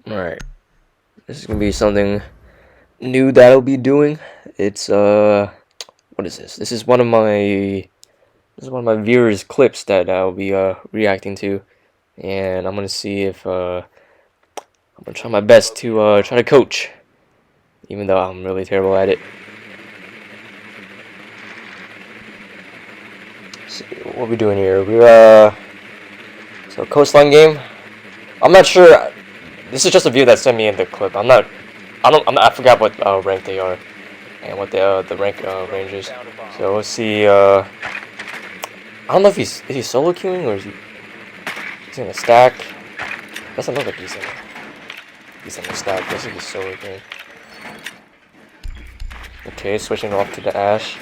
Alright, this is gonna be something new that I'll be doing. It's what is this? This is one of my viewers' clips that I'll be reacting to, and I'm gonna see if I'm gonna try my best to try to coach, even though I'm really terrible at it. Let's see what we doing here. We're so coastline game. I'm not sure. This is just a view that sent me in the clip. I forgot what rank they are and what the rank range is. So we'll see. I don't know if is he solo queuing or is he's in a stack. Doesn't look like he's in a stack. This is he's solo queuing. Okay, switching off to the Ash.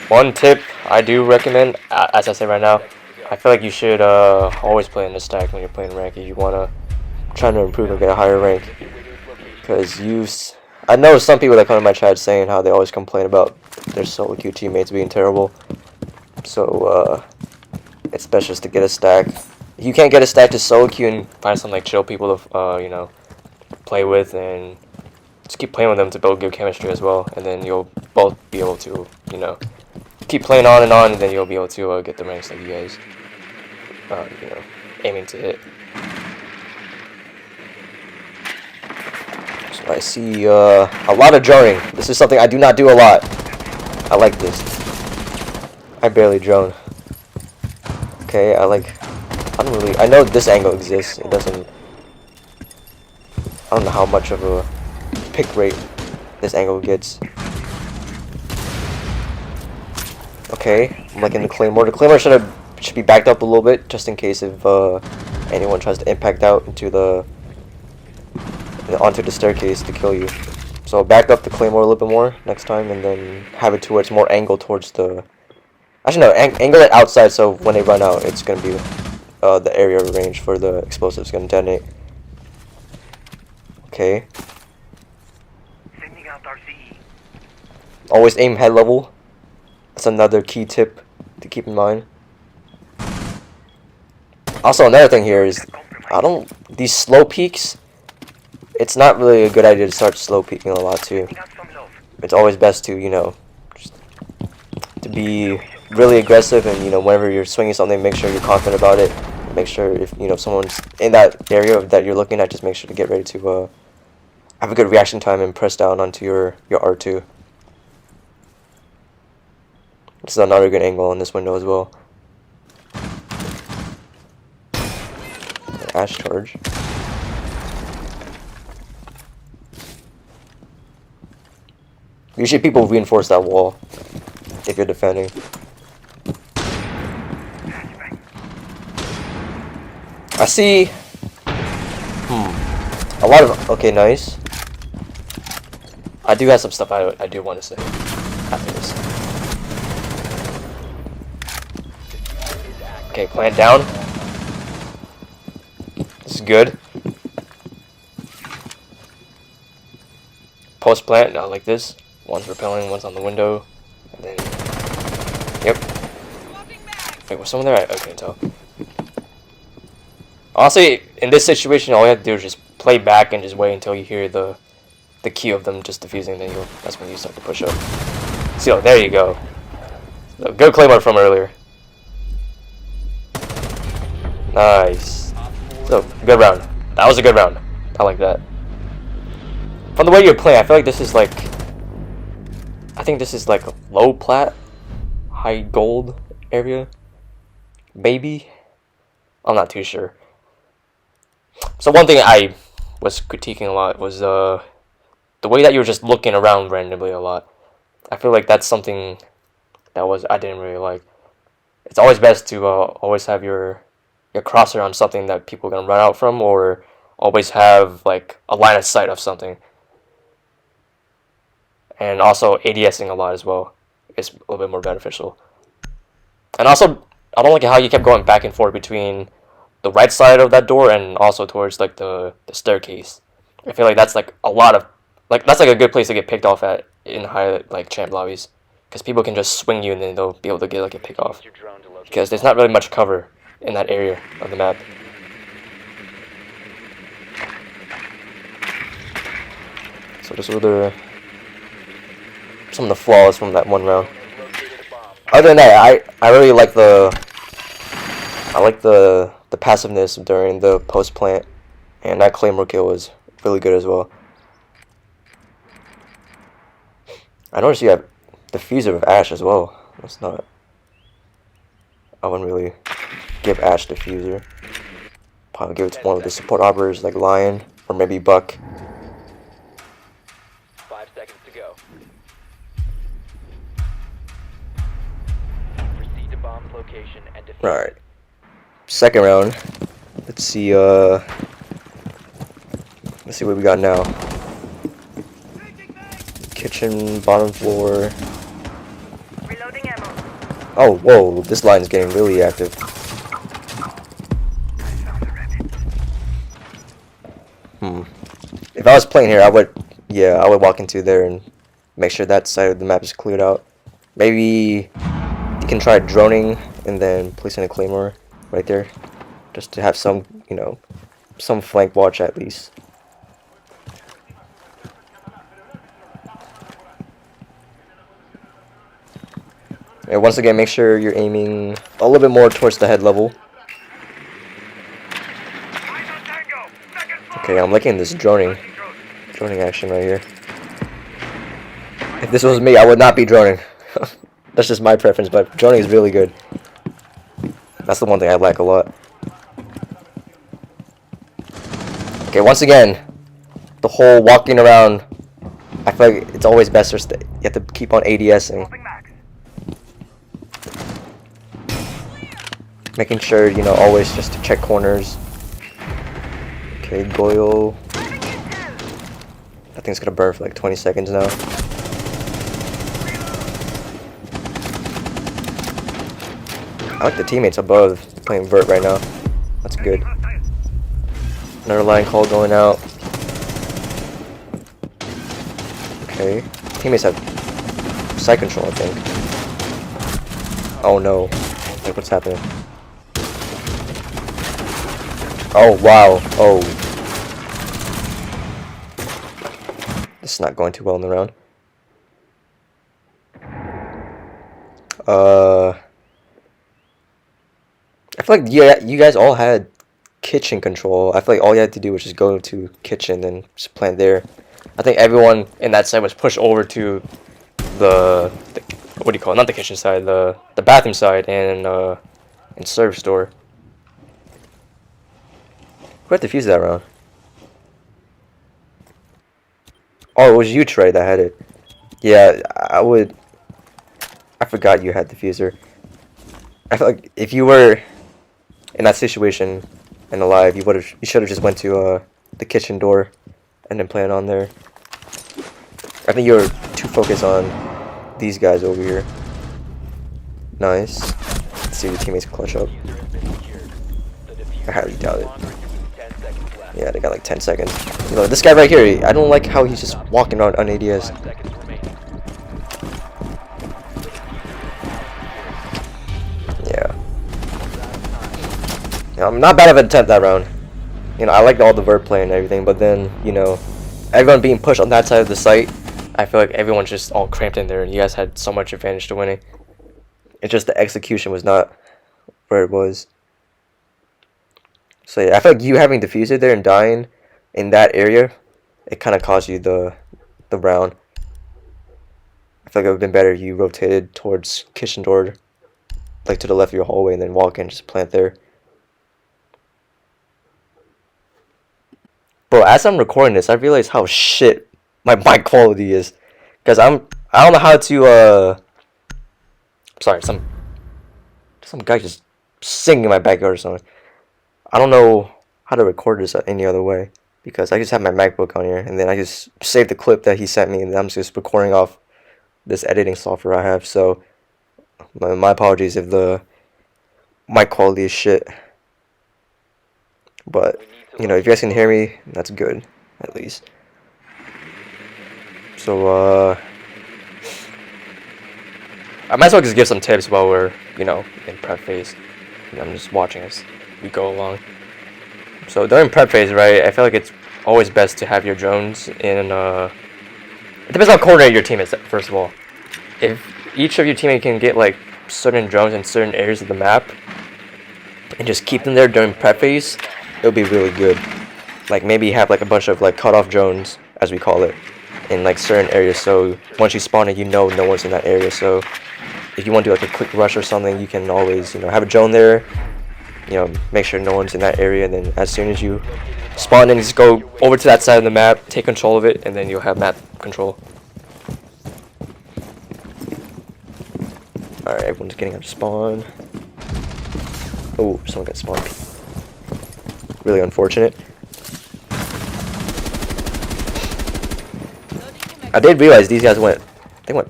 One tip I do recommend, as I said right now, I feel like you should always play in the stack when you're playing rank if you wanna try to improve and get a higher rank. Because I know some people that come to my chat saying how they always complain about their solo queue teammates being terrible. So it's best just to get a stack. If you can't get a stack, to solo queue and find some like chill people to play with, and just keep playing with them to build good chemistry as well. And then you'll both be able to keep playing on, and then you'll be able to get the ranks that you guys aiming to hit. So I see a lot of droning. This is something I do not do a lot. I like this. I barely drone. Okay, I know this angle exists. It doesn't. I don't know how much of a pick rate this angle gets. Okay, I'm liking the Claymore. The Claymore should be backed up a little bit, just in case if anyone tries to impact out onto the staircase to kill you. So back up the Claymore a little bit more next time, and then have it to where it's more angled towards the. Actually, no, angle it outside, so when they run out, it's gonna be the area range for the explosives gonna detonate. Okay. Always aim head level. That's another key tip to keep in mind. Also, another thing here is these slow peaks. It's not really a good idea to start slow peeking a lot too. It's always best to just to be really aggressive, and whenever you're swinging something, make sure you're confident about it. Make sure if someone's in that area that you're looking at, just make sure to get ready to have a good reaction time and press down onto your R2. This is another good angle on this window as well. Ash charge. Usually people reinforce that wall if you're defending. I see a lot of okay, nice. I do have some stuff I do want to say after this. Okay, plant down. This is good. Post plant, not like this. One's repelling, one's on the window, and then yep. Wait, was someone there? I can't tell. Honestly, in this situation, all you have to do is just play back and just wait until you hear the key of them just defusing. Then that's when you start to push up. See, oh, there you go. So, good Claymore from earlier. Nice. So, good round. That was a good round. I like that. From the way you're playing, I feel like this is like. I think this is like a low plat, high gold area. Maybe. I'm not too sure. So one thing I was critiquing a lot was the way that you were just looking around randomly a lot. I feel like that's something that I didn't really like. It's always best to always have your crosshair on something that people are gonna run out from, or always have like a line of sight of something. And also ADSing a lot as well is a little bit more beneficial. And also, I don't like how you kept going back and forth between the right side of that door and also towards like the staircase. I feel like that's like a lot of that's like a good place to get picked off at in high like champ lobbies, because people can just swing you and then they'll be able to get like a pick off, because there's not really much cover in that area of the map. So those were some of the flaws from that one round. Other than that, I really like the passiveness during the post plant, and that claymore kill was really good as well. I noticed you have diffuser with Ash as well. That's not. I wouldn't really give Ash diffuser. Probably give it to one of the support operators like Lion or maybe Buck. 5 seconds to go. Proceed to bomb's location and defuse. Alright. Second round. Let's see what we got now. Kitchen, bottom floor. Reloading ammo. Oh, whoa, this line is getting really active. If I was playing here, I would walk into there and make sure that side of the map is cleared out. Maybe you can try droning and then placing a claymore right there, just to have some, some flank watch at least. And once again, make sure you're aiming a little bit more towards the head level. Okay, I'm liking this droning action right here. If this was me, I would not be droning. That's just my preference, but droning is really good. That's the one thing I like a lot. Okay, once again, the whole walking around, I feel like it's always best you have to keep on ADSing. Making sure, always just to check corners. Okay, Goyle. That thing's gonna burn for like 20 seconds now. I like the teammates above playing vert right now. That's good. Another line call going out. Okay. Teammates have side control, I think. Oh no. Like, what's happening? Oh, wow. Oh. This is not going too well in the round. I feel like you guys all had kitchen control. I feel like all you had to do was just go to kitchen and just plant there. I think everyone in that side was pushed over to the what do you call it? Not the kitchen side, the bathroom side and service door. Who had defused that round? Oh, it was you, Trey, that had it. Yeah, I forgot you had diffuser. I feel like if you were in that situation and alive, you should have just went to the kitchen door and then planted on there. I think you were too focused on these guys over here. Nice. Let's see if the teammates can clutch up. I highly doubt it. Yeah, they got like 10 seconds. This guy right here, I don't like how he's just walking around on ADS. Yeah. I'm not bad of an attempt that round. I like all the vert play and everything, but then, everyone being pushed on that side of the site, I feel like everyone's just all cramped in there, and you guys had so much advantage to winning. It's just the execution was not where it was. So yeah, I feel like you having diffused there and dying in that area, it kind of cost you the round. I feel like it would have been better if you rotated towards kitchen door, like to the left of your hallway, and then walk in, just plant there. Bro, as I'm recording this, I realize how shit my mic quality is, because I don't know how to sorry, some guy just singing in my backyard or something. I don't know how to record this any other way, because I just have my MacBook on here, and then I just save the clip that he sent me, and I'm just recording off this editing software I have. So my apologies if the mic quality is shit, but if you guys can hear me, that's good, at least. So I might as well just give some tips while we're in prep phase. I'm just watching as we go along. So during prep phase, right, I feel like it's always best to have your drones in It depends on how coordinated your team is, first of all. If each of your teammates can get like certain drones in certain areas of the map and just keep them there during prep phase, it'll be really good. Like maybe have like a bunch of like cutoff drones, as we call it, in like certain areas, so once you spawn it, you know no one's in that area. So if you want to do like a quick rush or something, you can always, you know, have a drone there, you know, make sure no one's in that area, and then as soon as you spawn in, just go over to that side of the map, take control of it, and then you'll have map control. Alright, everyone's getting up to spawn. Oh, someone got spawned. Really unfortunate. I did realize these guys went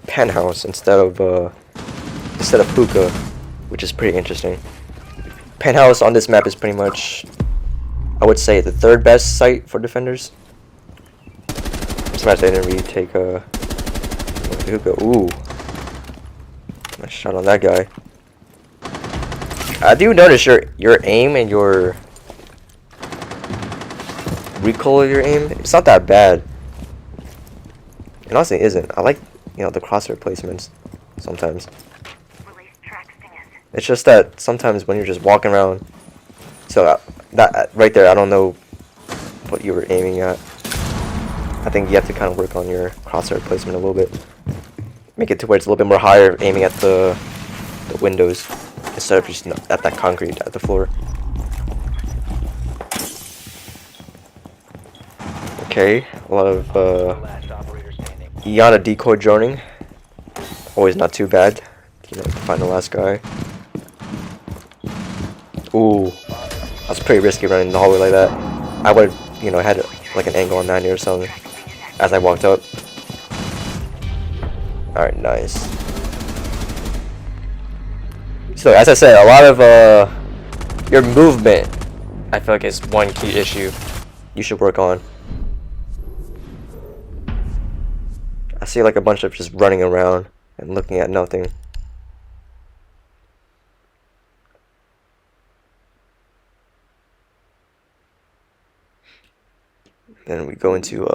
penthouse instead of hookah, which is pretty interesting. Penthouse on this map is pretty much, I would say, the third best site for defenders. I'm surprised I didn't really take the hookah. Ooh, nice shot on that guy. I do notice your aim and your recoil of your aim, it's not that bad. It honestly isn't. I like, you know, the crosshair placements sometimes. It's just that sometimes when you're just walking around, so that right there, I don't know what you were aiming at. I think you have to kind of work on your crosshair placement a little bit. Make it to where it's a little bit more higher, aiming at the windows instead of just at that concrete at the floor. Okay, a lot of Iana decoy droning. Always not too bad. You know, find the last guy. Ooh, that's pretty risky running in the hallway like that. I would have, you know, had like an angle on 90 or something as I walked up. Alright, nice. So, as I said, a lot of your movement, I feel like, is one key issue you should work on. I see like a bunch of just running around and looking at nothing. Then we go into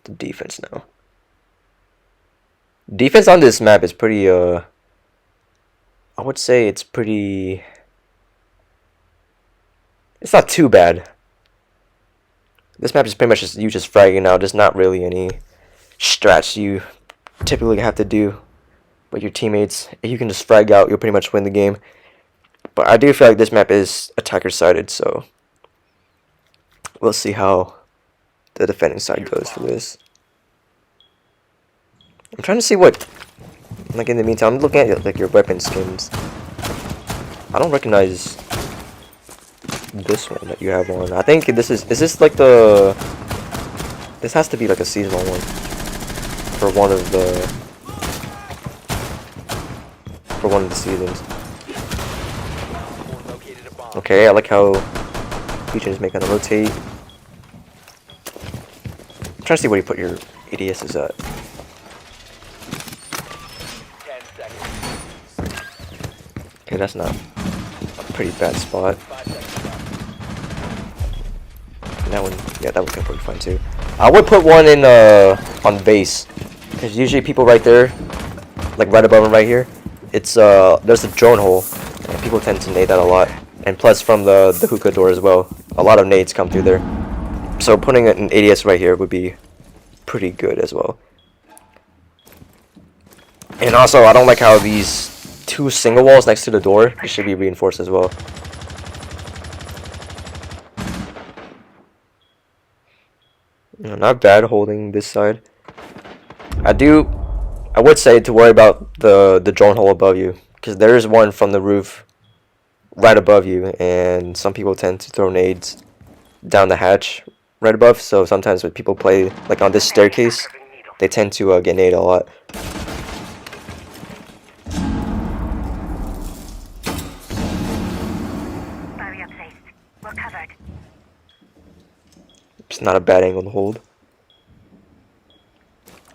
the defense now. Defense on this map is pretty I would say it's pretty, it's not too bad. This map is pretty much just you just fragging out. There's not really any strats you typically have to do with your teammates. If you can just frag out, you'll pretty much win the game. But I do feel like this map is attacker sided, so we'll see how the defending side goes for this. I'm trying to see what, like in the meantime, I'm looking at like your weapon skins. I don't recognize this one that you have on. I think this is this like the, this has to be like a seasonal one for one of the seasons. Okay, I like how features make kind of rotate. I'm trying to see where you put your ADSs at. 10 seconds. Okay, that's not a pretty bad spot. 5 seconds left. And that one, yeah, that one's pretty fun too. I would put one in on base, because usually people right there, like right above them right here, it's there's a drone hole, and people tend to nade that a lot. And plus from the hookah door as well, a lot of nades come through there. So putting an ADS right here would be pretty good as well. And also, I don't like how these two single walls next to the door, they should be reinforced as well. You know, not bad holding this side. I would say to worry about the drone hole above you, because there is one from the roof right above you, and some people tend to throw nades down the hatch right above. So sometimes when people play like on this staircase, they tend to get naded a lot. Barrier placed. We're covered. It's not a bad angle to hold.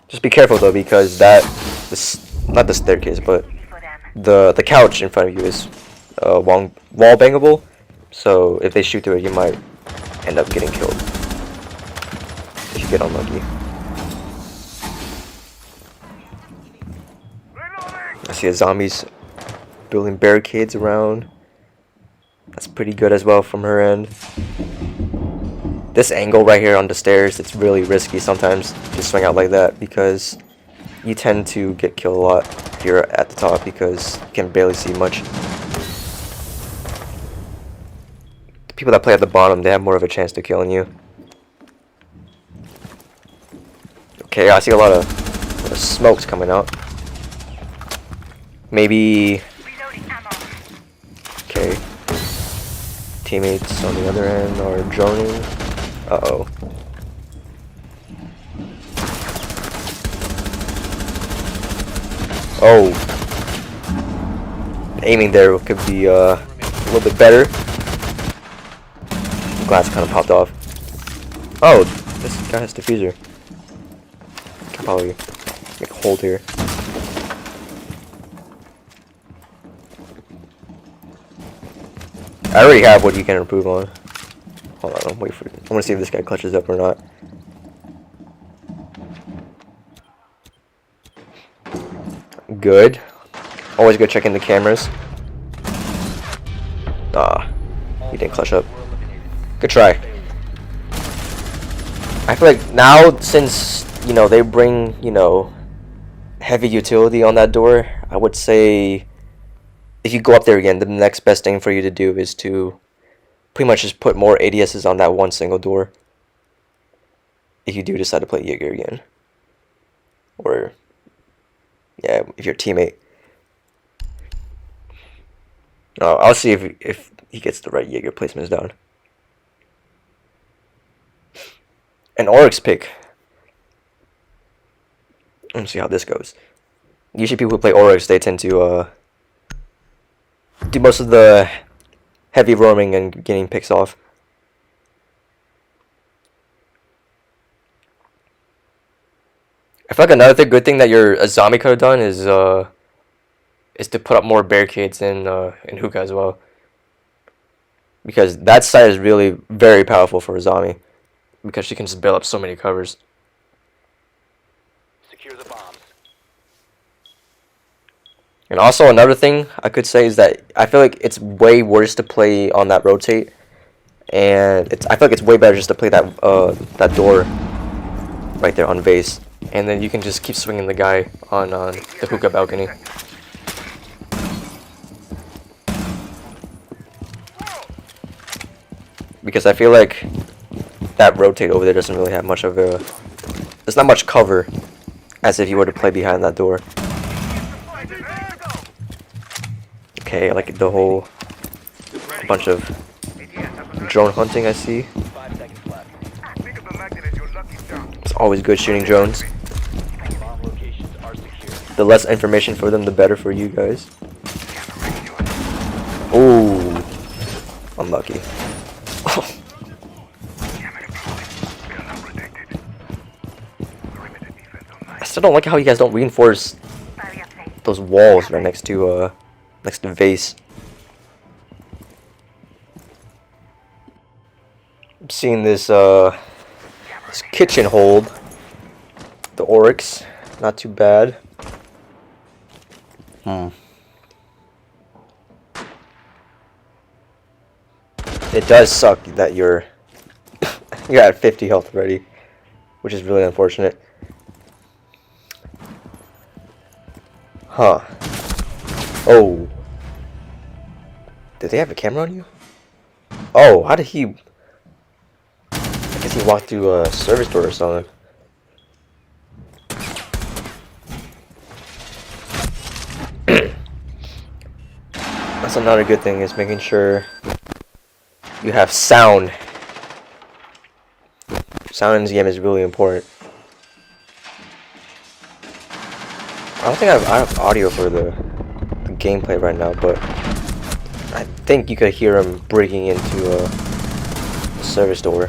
Just be careful though, because not the staircase, but the couch in front of you is wall bangable. So if they shoot through it, you might end up getting killed if you get unlucky. see the zombies building barricades around. That's pretty good as well from her end. This angle right here on the stairs, it's really risky sometimes to swing out like that because you tend to get killed a lot if you're at the top because you can barely see much. The people that play at the bottom, they have more of a chance to killing you. Okay, I see a lot of smokes coming out. Maybe... Reloading ammo. Okay. Teammates on the other end are droning. Uh-oh. Oh. Aiming there could be a little bit better. Glass kind of popped off. Oh, this guy has diffuser. Can probably make a hold here. I already have what you can improve on. Hold on, I'm wait for it. I want to see if this guy clutches up or not. Good. Always good checking the cameras. Ah, he didn't clutch up. Good try. I feel like now, since, you know, they bring, you know, heavy utility on that door, I would say if you go up there again, the next best thing for you to do is to pretty much just put more ADSs on that one single door. If you do decide to play Jaeger again. Or, yeah, if you're a teammate. I'll see if he gets the right Jaeger placements down. An Oryx pick. Let's see how this goes. Usually people who play Oryx, they tend to do most of the heavy roaming and getting picks off. I feel like another good thing that a zombie could have done is to put up more barricades in hookah as well, because that site is really very powerful for a zombie because she can just build up so many covers. Secure the bombs. And also another thing I could say is that I feel like it's way worse to play on that rotate, and I feel like it's way better just to play that that door right there on vase, and then you can just keep swinging the guy on the hookah balcony. Because I feel like that rotate over there doesn't really have much of a... There's not much cover as if you were to play behind that door. Okay, I like the whole bunch of drone hunting I see. 5 seconds left. It's always good shooting drones. Bomb locations are secure. The less information for them, the better for you guys. Ooh, unlucky. I still don't like how you guys don't reinforce those walls right next to vase. I'm seeing this this kitchen hold, the Oryx, not too bad. It does suck that you're at 50 health already, which is really unfortunate. Huh. Oh. Did they have a camera on you? Oh, how did he... I guess he walked through a service door or something. That's another good thing, is making sure you have sound. Sound in this game is really important. I don't think I have audio for the gameplay right now, but I think you could hear him breaking into a service door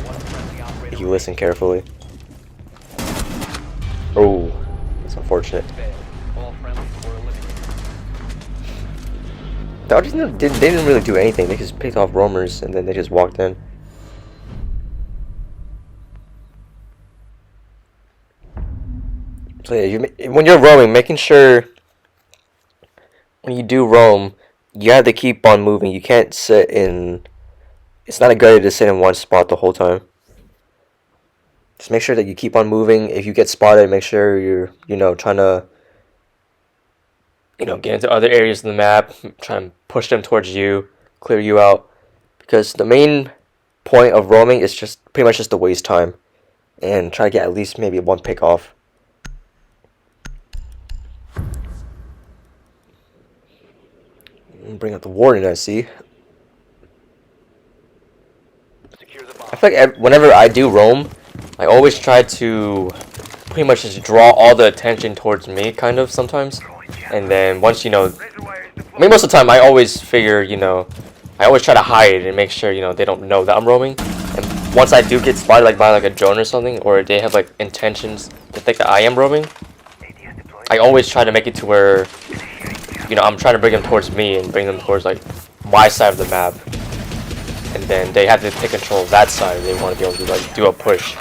if you listen carefully. Oh, that's unfortunate. All friendlies were eliminated. The others they didn't really do anything. They just picked off roamers and then they just walked in. So yeah, when you're roaming, making sure when you do roam, you have to keep on moving. You can't sit in. It's not a good idea to sit in one spot the whole time. Just make sure that you keep on moving. If you get spotted, make sure you're, trying to, get into other areas of the map, try and push them towards you, clear you out. Because the main point of roaming is just pretty much just to waste time. And try to get at least maybe one pick off. Bring up the warden, I see. Secure the bomb. I feel like whenever I do roam, I always try to pretty much just draw all the attention towards me, kind of, sometimes. And then once, most of the time I always figure, I always try to hide and make sure, they don't know that I'm roaming. And once I do get spotted, like, by, like, a drone or something, or they have, like, intentions to think that I am roaming, I always try to make it to where, I'm trying to bring them towards me and bring them towards, like, my side of the map. And then they have to take control of that side if they want to be able to, like, do a push.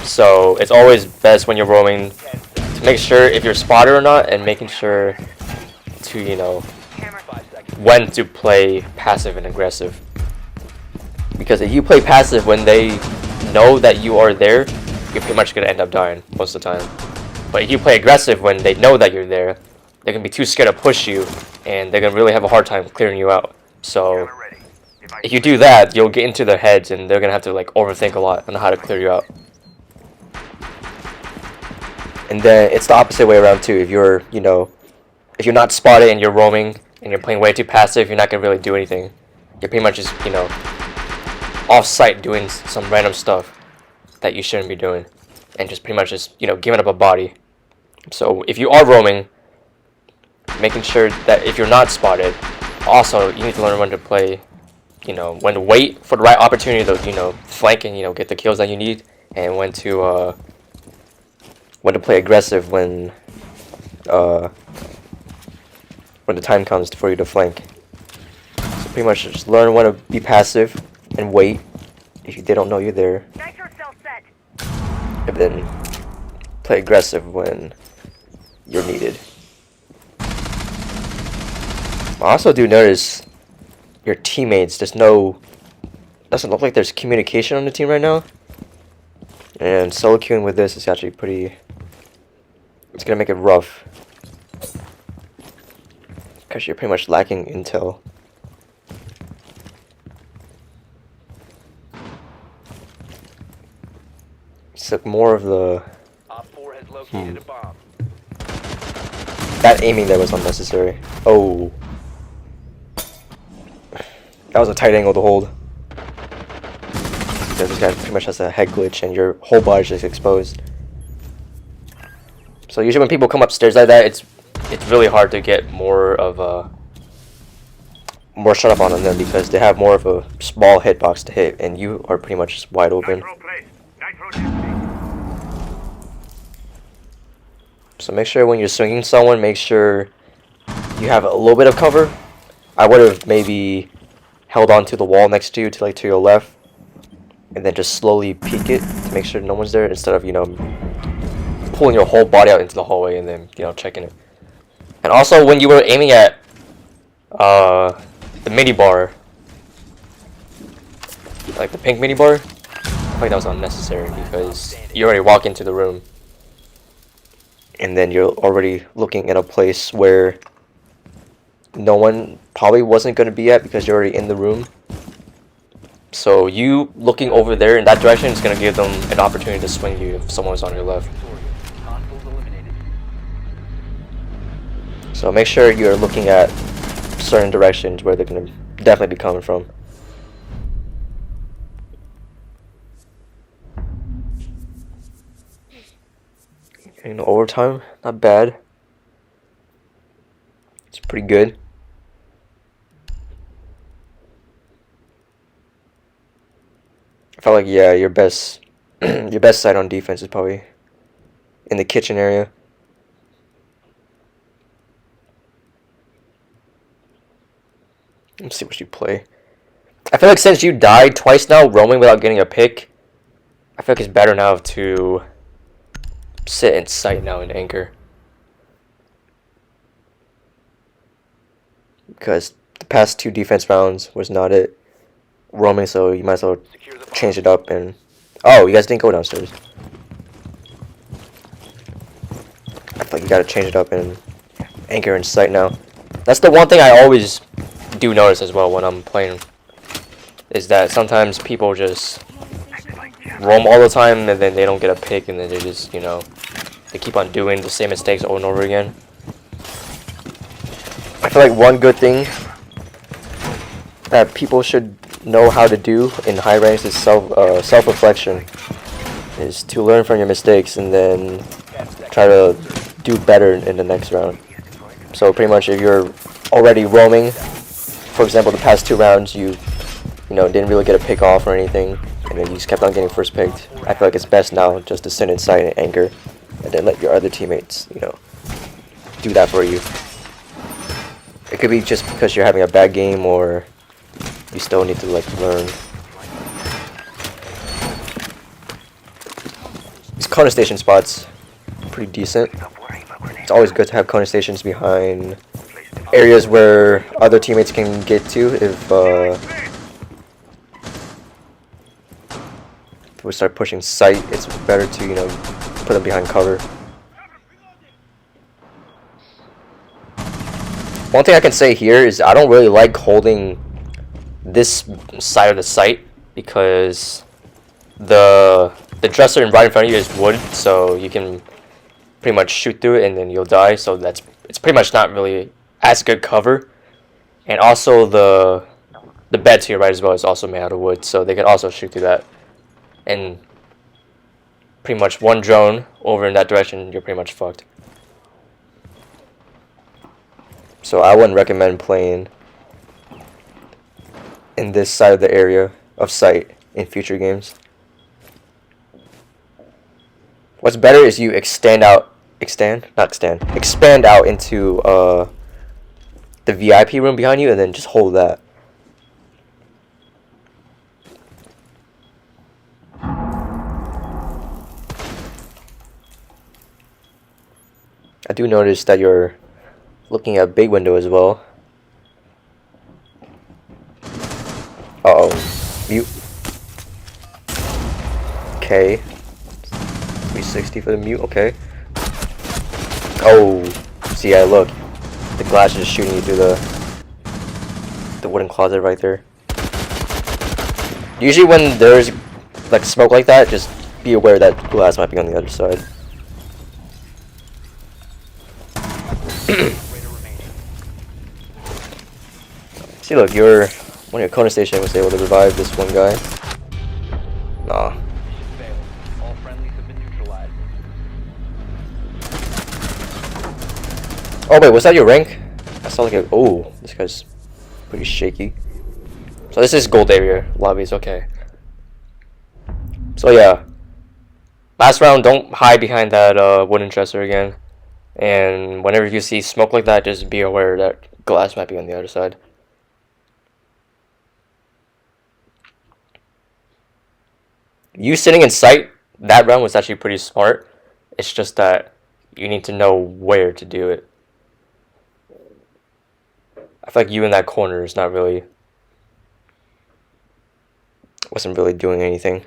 So it's always best when you're roaming to make sure if you're spotted or not, and making sure to, when to play passive and aggressive. Because if you play passive when they know that you are there, you're pretty much going to end up dying most of the time. But if you play aggressive when they know that you're there, they're going to be too scared to push you, and they're going to really have a hard time clearing you out. So if you do that, you'll get into their heads, and they're going to have to, like, overthink a lot on how to clear you out. And then it's the opposite way around too. If you're, if you're not spotted and you're roaming and you're playing way too passive, you're not going to really do anything. You're pretty much just, off-site doing some random stuff that you shouldn't be doing. And just pretty much just, giving up a body. So if you are roaming, making sure that if you're not spotted, also you need to learn when to play, when to wait for the right opportunity to, flank and, get the kills that you need, and when to play aggressive when the time comes for you to flank. So pretty much just learn when to be passive and wait if they don't know you're there. Nitro cell set. And then play aggressive when you're needed. I also do notice your teammates, doesn't look like there's communication on the team right now. And solo queuing with this is actually it's gonna make it rough. Because you're pretty much lacking intel. It's like more of the... Op 4 has located a bomb. That aiming there was unnecessary. Oh. That was a tight angle to hold. Because this guy pretty much has a head glitch and your whole body's just exposed. So usually when people come upstairs like that, it's really hard to get more shut up on them because they have more of a small hitbox to hit, and you are pretty much just wide open. So make sure when you're swinging someone, make sure you have a little bit of cover. I would have maybe held on to the wall next to you, to your left, and then just slowly peek it to make sure no one's there, instead of pulling your whole body out into the hallway and then checking it. And also when you were aiming at the mini bar, like the pink mini bar, I think that was unnecessary because you already walk into the room and then you're already looking at a place where no one probably wasn't going to be at because you're already in the room. So you looking over there in that direction is going to give them an opportunity to swing you if someone's on your left. Hostiles eliminated. So make sure you're looking at certain directions where they're going to definitely be coming from. Overtime, not bad. It's pretty good. I felt like, yeah, your best side on defense is probably in the kitchen area. Let's see what you play. I feel like since you died twice now, roaming without getting a pick, I feel like it's better now to sit in sight now and anchor. because the past 2 defense rounds was not it roaming, so you might as well Secure the bomb. change it up. And oh, you guys didn't go downstairs. I feel like you gotta change it up and anchor in sight now. That's the one thing I always do notice as well when I'm playing, is that sometimes people just roam all the time and then they don't get a pick, and then they just, you know, they keep on doing the same mistakes over and over again. I feel like one good thing that people should know how to do in high ranks is self-reflection, is to learn from your mistakes and then try to do better in the next round. So pretty much if you're already roaming, for example, the past 2 rounds you know, didn't really get a pick off or anything, and then you just kept on getting first picked, I feel like it's best now just to sit in sight and anchor, and then let your other teammates, you know, do that for you. It could be just because you're having a bad game, or you still need to like learn. These corner station spots pretty decent. It's always good to have corner stations behind areas where other teammates can get to if we start pushing sight. It's better to, you know, put them behind cover. One thing I can say here is I don't really like holding this side of the site, because the dresser right in front of you is wood, so you can pretty much shoot through it and then you'll die. So it's pretty much not really as good cover. And also the bed to your right as well is also made out of wood, so they can also shoot through that. And pretty much one drone over in that direction, you're pretty much fucked. So I wouldn't recommend playing in this side of the area of sight in future games. What's better is you expand out into the VIP room behind you, and then just hold that. I do notice that you're looking at big window as well. Uh-oh. Mute. Okay. 360 for the mute, okay. Oh. See, yeah, look. The glass is shooting you through the wooden closet right there. Usually when there's like smoke like that, just be aware that glass might be on the other side. See, look, one of your corner station was able to revive this one guy. Nah. All friendlies have been neutralized. Oh wait, was that your rank? I saw like oh, this guy's pretty shaky. So this is gold area lobbies, okay. So yeah, last round, don't hide behind that wooden dresser again. And whenever you see smoke like that, just be aware that glass might be on the other side. You sitting in sight that round was actually pretty smart. It's just that you need to know where to do it. I feel like you in that corner is not really, wasn't really doing anything.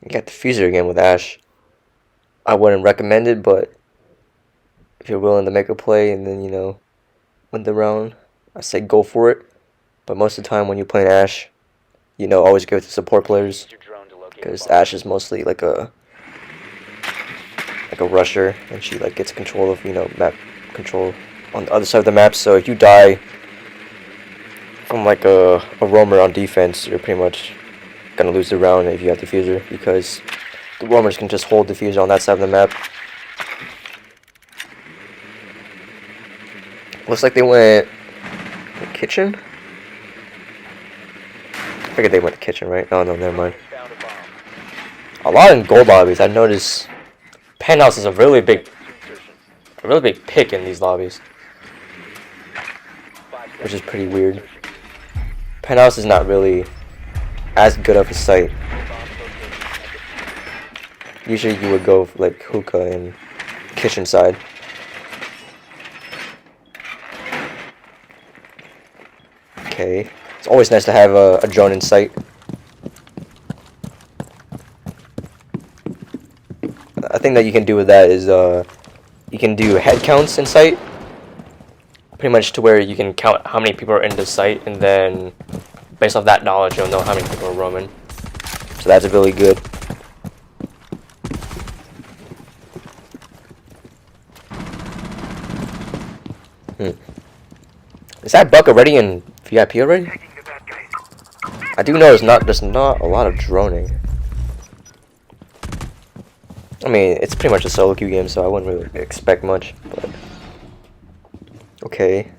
You got the diffuser again with Ash. I wouldn't recommend it, but if you're willing to make a play and then, you know, win the round, I say go for it. But most of the time when you play Ash, you know, always go with the support players, because Ash is mostly like a rusher, and she like gets control of, you know, map control on the other side of the map. So if you die from like a roamer on defense, you're pretty much gonna lose the round if you have diffuser, because the roamers can just hold diffuser on that side of the map. Looks like they went the kitchen. I figured they went the kitchen, right? Oh no, never mind. A lot in gold lobbies. I noticed penthouse is a really big pick in these lobbies, which is pretty weird. Penthouse is not really as good of a site. Usually you would go for, like, hookah and kitchen side. Okay. It's always nice to have a drone in sight. A thing that you can do with that is you can do head counts in sight. Pretty much to where you can count how many people are in the site, and then based off that knowledge you'll know how many people are roaming. So that's really good. Is that buck already in VIP already? I do know there's not a lot of droning. I mean, it's pretty much a solo queue game, so I wouldn't really expect much, but okay.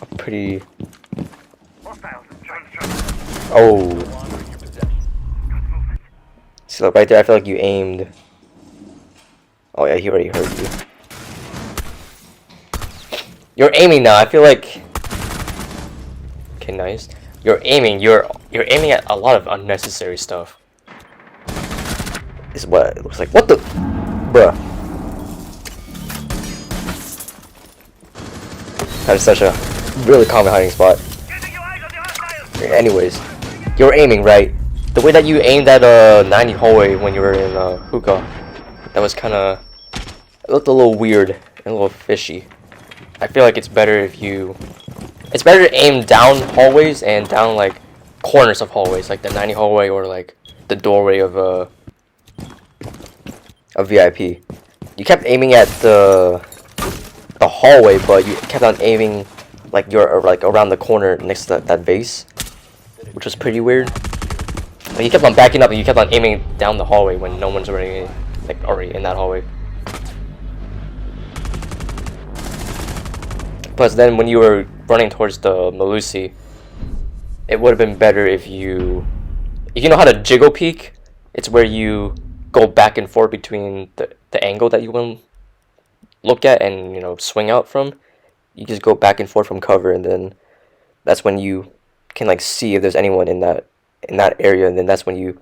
A pretty oh. So right there I feel like you aimed. Oh yeah, he already heard you. You're aiming now. I feel like. Okay, nice. You're aiming. You're aiming at a lot of unnecessary stuff. Is what it looks like. What the, bruh? That is such a really common hiding spot. Anyways, you're aiming right. The way that you aimed at 90 hallway when you were in hookah, that was kind of. It looked a little weird and a little fishy. I feel like it's better if you. It's better to aim down hallways and down like corners of hallways, like the 90 hallway or like the doorway of a VIP. You kept aiming at the hallway, but you kept on aiming like you're like around the corner next to that base, which was pretty weird. Like you kept on backing up and you kept on aiming down the hallway when no one's already in that hallway. Plus, then when you were running towards the Malusi, it would have been better if you know how to jiggle peek. It's where you go back and forth between the angle that you want to look at and swing out from. You just go back and forth from cover, and then that's when you can like see if there's anyone in that area, and then that's when you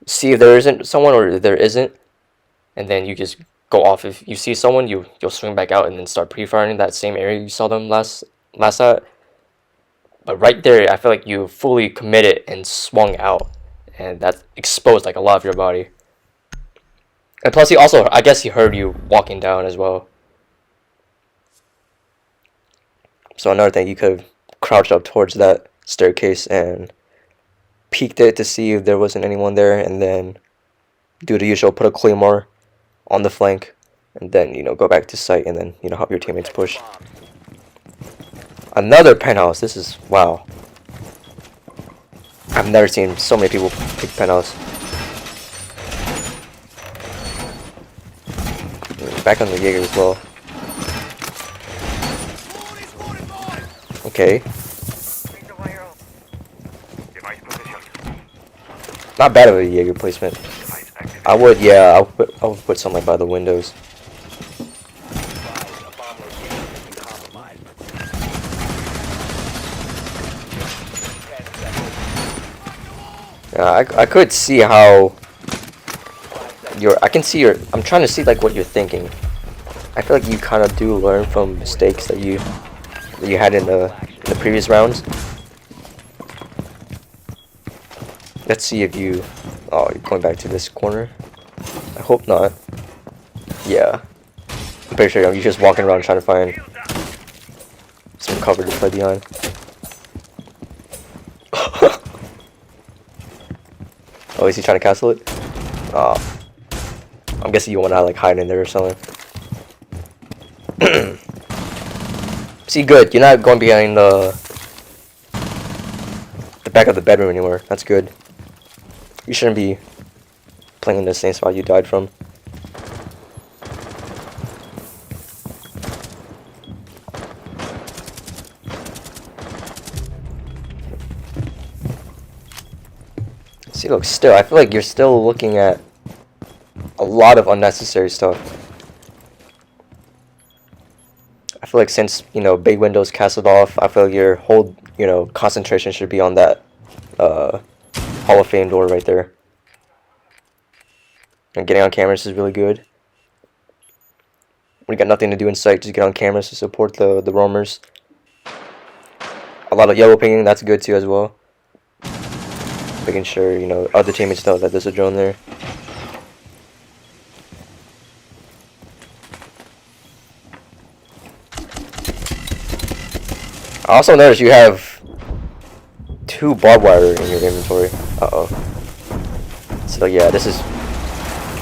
see if there isn't someone or if there isn't, and then you just go off. If you see someone, you'll swing back out and then start pre-firing that same area you saw them last at. But right there, I feel like you fully committed and swung out, and that exposed like a lot of your body. And plus, I guess he heard you walking down as well. So another thing, you could have crouched up towards that staircase and peeked it to see if there wasn't anyone there, and then do the usual, put a claymore on the flank, and then go back to site, and then help your teammates push. Another penthouse. This is wow. I've never seen so many people pick penthouse. Back on the Jaeger as well. Okay. Not bad of a Jaeger placement. I would, yeah. I would put something by the windows. Yeah, I could see how I can see I'm trying to see like what you're thinking. I feel like you kind of do learn from mistakes that you had in the previous rounds. Let's see if you. Oh, you're going back to this corner. I hope not. Yeah, I'm pretty sure you're just walking around trying to find some cover to play behind. Oh, is he trying to castle it? Oh. I'm guessing you want to like hide in there or something. See, good. You're not going behind the back of the bedroom anymore. That's good. You shouldn't be playing in the same spot you died from. See, look, still, I feel like you're still looking at a lot of unnecessary stuff. I feel like since, big windows castled off, I feel like your whole, concentration should be on that Hall of Fame door right there. And getting on cameras is really good. When you got nothing to do in sight, just get on cameras to support the roamers. A lot of yellow pinging, that's good too as well. Making sure, you know, other teammates know that there's a drone there. I also noticed you have 2 barbed wire in your inventory. Uh-oh. So yeah, this is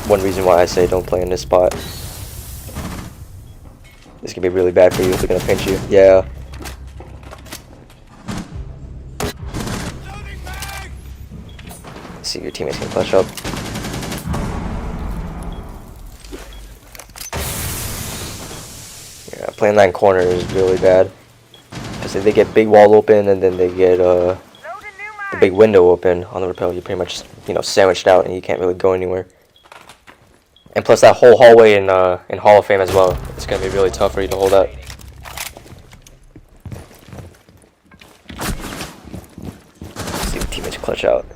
one reason why I say don't play in this spot. This can be really bad for you if they're gonna pinch you. Yeah. Let's see if your teammates can clutch up. Yeah, playing that in corner is really bad. Because if they get big wall open and then they get the big window open on the rappel, you're pretty much, you know, sandwiched out and you can't really go anywhere. And plus that whole hallway in Hall of Fame as well. It's gonna be really tough for you to hold out. Let's see if teammates clutch out.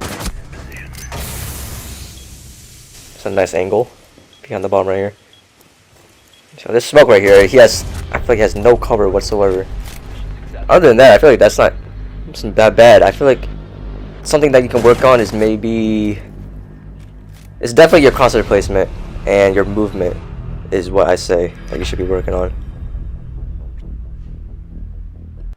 It's a nice angle behind the bomb right here. So this smoke right here, I feel like he has no cover whatsoever. Other than that, I feel like that's not that bad. I feel like something that you can work on is maybe, it's definitely your crosshair placement and your movement is what I say that you should be working on.